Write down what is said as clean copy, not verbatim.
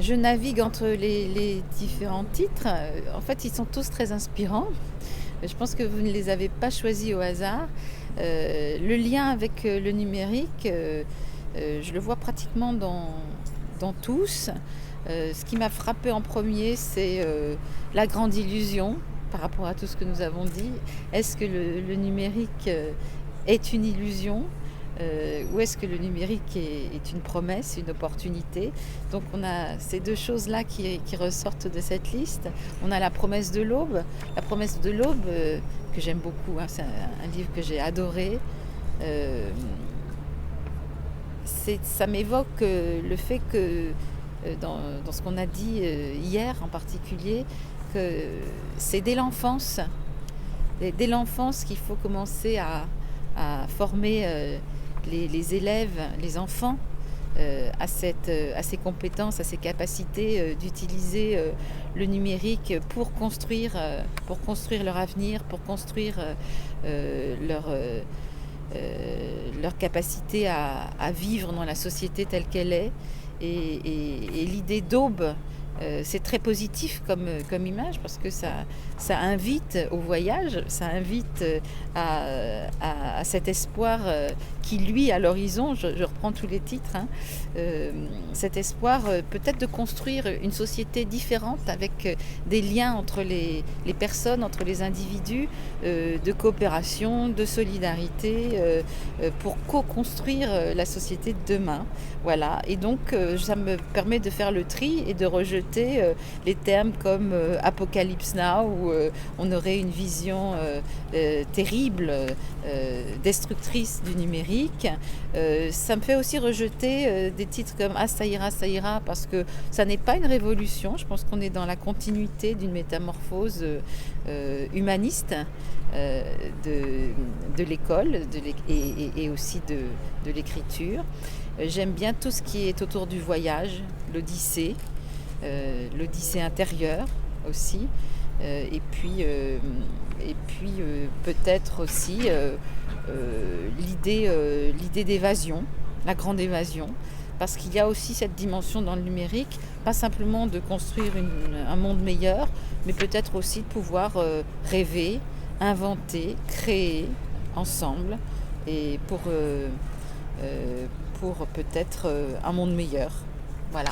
Je navigue entre les différents titres. En fait, ils sont tous très inspirants. Je pense que vous ne les avez pas choisis au hasard. Le lien avec le numérique, je le vois pratiquement dans tous. Ce qui m'a frappé en premier, c'est la grande illusion par rapport à tout ce que nous avons dit. Est-ce que le numérique est une illusion ou est-ce que le numérique est une promesse, une opportunité? Donc on a ces deux choses-là qui ressortent de cette liste. On a la promesse de l'aube. La promesse de l'aube, que j'aime beaucoup, hein, c'est un livre que j'ai adoré. Euh, Ça m'évoque le fait que, dans ce qu'on a dit hier en particulier, que c'est dès l'enfance, qu'il faut commencer à former les élèves, les enfants, à ces compétences, à ces capacités d'utiliser le numérique pour construire leur avenir, pour construire leur capacité à vivre dans la société telle qu'elle est. Et l'idée d'aube, c'est très positif comme image parce que ça invite au voyage, ça invite à cet espoir qui, lui, à l'horizon, je reprends tous les titres, hein, cet espoir peut-être de construire une société différente avec des liens entre les personnes, entre les individus, de coopération, de solidarité, pour co-construire la société de demain. Voilà, et donc ça me permet de faire le tri et de rejeter les termes comme Apocalypse Now, où on aurait une vision terrible, destructrice du numérique. Ça me fait aussi rejeter des titres comme Ah, ça ira, parce que ça n'est pas une révolution. Je pense qu'on est dans la continuité d'une métamorphose humaniste de l'école et aussi de l'écriture. J'aime bien tout ce qui est autour du voyage, l'Odyssée, l'Odyssée intérieure aussi, peut-être aussi l'idée d'évasion, la grande évasion, parce qu'il y a aussi cette dimension dans le numérique, pas simplement de construire un monde meilleur, mais peut-être aussi de pouvoir rêver, inventer, créer ensemble, et pour peut-être un monde meilleur. Voilà.